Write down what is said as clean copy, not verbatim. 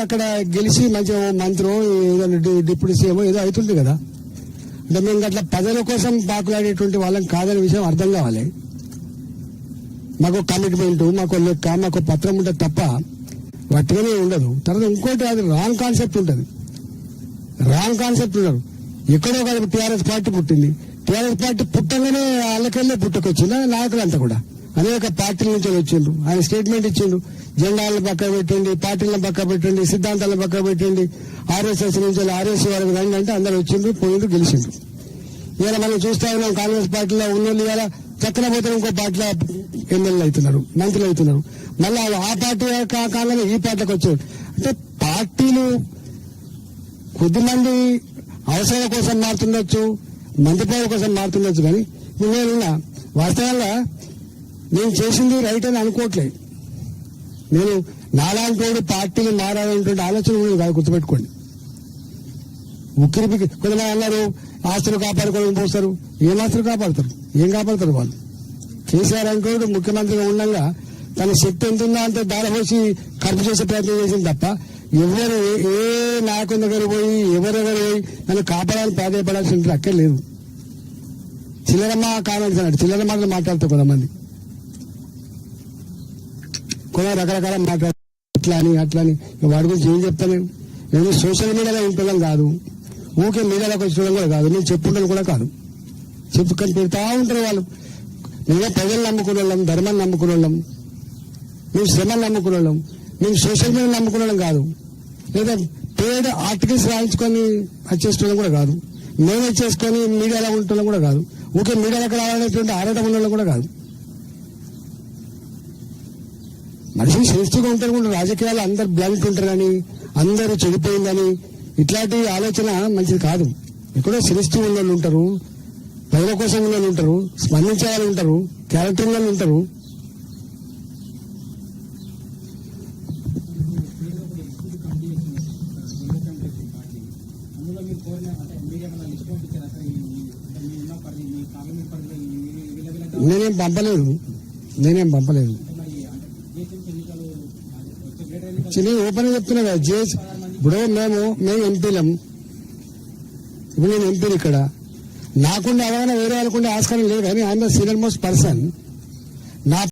అక్కడ గెలిచి మంచిగా మంత్రో ఏదో డిప్యూటీ సీఎం ఏదో అవుతుంది కదా. అంటే మేము అట్లా ప్రజల కోసం పాకులాడేటువంటి వాళ్ళం కాదనే విషయం అర్థం కావాలి. మాకు కమిట్మెంట్, మాకు లెక్క, మాకు పత్రం ఉంటుంది తప్ప వట్టిగానే ఉండదు. తర్వాత ఇంకోటి అది రాంగ్ కాన్సెప్ట్ ఉంటుంది. రాంగ్ కాన్సెప్ట్ ఉండదు. ఎక్కడో ఒక టీఆర్ఎస్ పార్టీ పుట్టింది. టీఆర్ఎస్ పార్టీ పుట్టంగానే వాళ్ళకెళ్ళే పుట్టుకొచ్చింది నాయకులంతా కూడా. అనేక పార్టీల నుంచి వచ్చిండ్రు. ఆయన స్టేట్మెంట్ ఇచ్చిండు, జెండాలను పక్క పెట్టండి, పార్టీలను పక్క పెట్టండి, సిద్ధాంతాలను పక్క పెట్టండి, ఆర్ఎస్ఎస్ నుంచి ఆర్ఎస్ వరకు రండి అంటే అందరు వచ్చిండ్రు, పోయిండ్రు, గెలిచిండ్రు. ఇలా మనం చూస్తా ఉన్నాం కాంగ్రెస్ పార్టీలో ఉన్నోళ్ళు ఇలా చక్కన పోతే ఇంకో పార్టీలో ఎమ్మెల్యేలు అవుతున్నారు, మంత్రులు అవుతున్నారు. మళ్ళీ ఆ పార్టీ కాగానే ఈ పార్టీకి వచ్చారు. అంటే పార్టీలు కొద్దిమంది అవసరాల కోసం మారుతుండొచ్చు, మంత్రిపదవి కోసం మారుతుండొచ్చు. కానీ నేను వాస్తవంగా నేను చేసింది రైట్ అని అనుకోవట్లేదు. నేను నాలాంటి పార్టీలు మారాలనేటువంటి ఆలోచన కూడా కాదు, గుర్తుపెట్టుకోండి. ఉక్కిరి కొంతమంది అన్నారు ఆస్తులు కాపాడుకోవడం పోస్తారు. ఏం ఆస్తులు కాపాడుతారు? ఏం కాపాడుతారు వాళ్ళు? కేసీఆర్ అంటూ ముఖ్యమంత్రిగా ఉండగా తన శక్తి ఎంత ఉందో అంత దారపోసి ఖర్చు చేసే ప్రయత్నం చేసింది తప్ప ఎవరు ఏ నాయకుని దగ్గర పోయి ఎవరి దగ్గర పోయి నన్ను కాపాడాలని ప్రాధాన్యపడాల్సిన అక్కర్లేదు. చిల్లరమ్మ కామెంట్స్ అన్నాడు, చిల్లర మాటలు మాట్లాడుతారు కొంతమంది, కొన్ని రకరకాల మాట్లాడు ఇట్లా అని అట్లా అని. వాడి గురించి ఏం చెప్తాను నేను సోషల్ మీడియాలో ఉంటున్నాం కాదు, ఊకే మీడియాలోకి వచ్చడం కూడా కాదు, నేను చెప్పుకుంటాను కూడా కాదు. చెప్పుకొని పెడతా ఉంటారు వాళ్ళు. మేమే ప్రజలు నమ్ముకునే వాళ్ళం, ధర్మాన్ని నమ్ముకునే వాళ్ళం, మేము శ్రమను నమ్ముకునే వాళ్ళం, మేము సోషల్ మీడియా నమ్ముకునే వాళ్ళం కాదు, లేదా పేడ్ ఆర్టికల్స్ రాయించుకొని వచ్చేసుకోవడం కూడా కాదు, మేమే చేసుకొని మీడియాలో ఉండటం కూడా కాదు, ఊకే మీడియాలోకి రావాలనేటువంటి ఆరాటం ఉండడం కూడా కాదు. మనిషి శ్రేష్ఠగా ఉంటారు కూడా. రాజకీయాలు అందరు బ్లంట్ ఉంటారని, అందరూ చెడిపోయిందని ఇట్లాంటి ఆలోచన మంచిది కాదు. ఎక్కడో శ్రేష్ఠ ఉన్న వాళ్ళు ఉంటారు, ప్రజల కోసం ఉన్న వాళ్ళు ఉంటారు, స్పందించే వాళ్ళు ఉంటారు, క్యారెక్టర్ ఉన్న వాళ్ళు ఉంటారు. నేనేం పంపలేదు. ఓపెన్ చెప్తున్నా కదా జేస్. ఇప్పుడు మేము ఎంపీలం. ఇప్పుడు నేను ఎంపీని ఇక్కడ, నాకుండే అవగాహన వేరే వాళ్ళకుండే ఆస్కారం లేదు. కానీ I'm the senior most person. నా